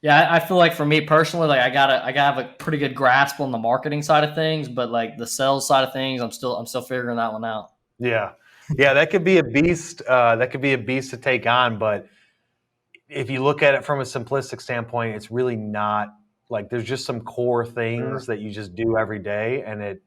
Yeah, I feel like for me personally, like I gotta have a pretty good grasp on the marketing side of things, but like the sales side of things, I'm still figuring that one out. Yeah. Yeah, that could be a beast. That could be a beast to take on. But if you look at it from a simplistic standpoint, it's really not like there's just some core things Sure. that you just do every day, and it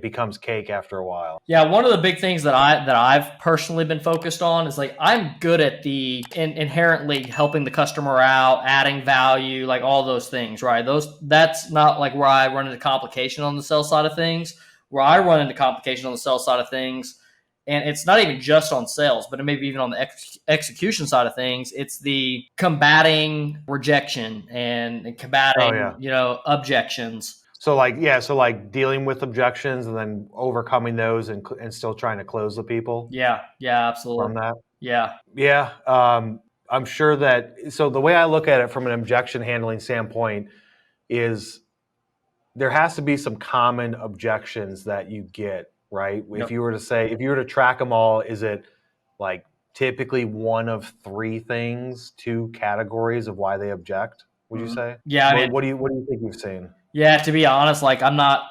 becomes cake after a while. Yeah, one of the big things that I've personally been focused on is like I'm good at the inherently helping the customer out, adding value, like all those things, right? That's not like where I run into complication on the sales side of things. Where I run into complication on the sales side of things, and it's not even just on sales, but it maybe even on the execution side of things. It's the combating rejection and Oh combating, yeah. objections. So like dealing with objections and then overcoming those and still trying to close the people Yeah, yeah, absolutely. from that. Yeah. Yeah, I'm sure that. So the way I look at it from an objection handling standpoint is there has to be some common objections that you get, right? Yep. If you were to track them all, is it like typically one of three things, two categories of why they object? Would you Mhm. say? Yeah, I mean, What do you think you've seen? yeah, to be honest, like I'm not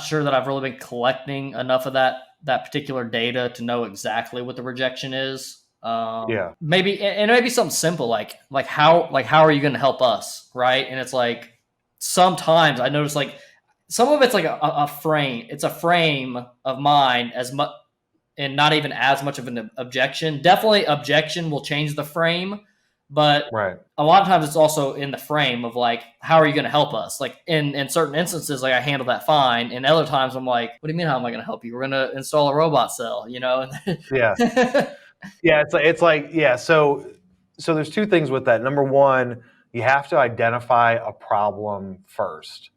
sure that I've really been collecting enough of that particular data to know exactly what the rejection is. Yeah, Maybe and maybe something simple like how are you going to help us, right? And it's like sometimes I notice like some of it's like a frame. It's a frame of mine as much and not even as much of an objection. Definitely, objection will change the frame, but right. a lot of times it's also in the frame of like, how are you going to help us? Like in certain instances, like I handle that fine, and other times I'm like, what do you mean? How am I going to help you? We're going to install a robot cell, Yeah, yeah. It's like yeah. So there's two things with that. Number one, you have to identify a problem first,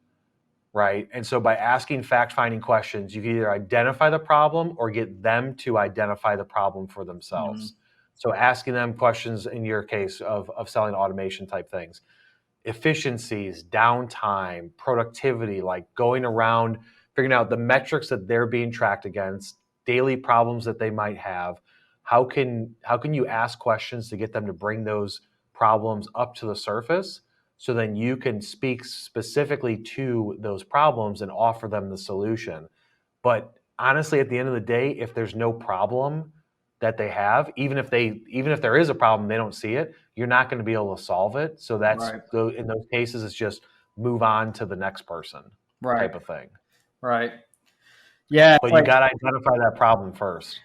right? And so by asking fact-finding questions, you can either identify the problem or get them to identify the problem for Mhm. themselves. So asking them questions in your case of selling automation type things, efficiencies, downtime, productivity, like going around figuring out the metrics that they're being tracked against, daily problems that they might have. How can you ask questions to get them to bring those problems up to the surface so then you can speak specifically to those problems and offer them the solution. But honestly, at the end of the day, if there's no problem that they have, even if there is a problem, they don't see it, you're not going to be able to solve it. So Right, in those cases, it's just move on to the next person right, type of thing. right. Yeah, it's But you like got to identify that problem first.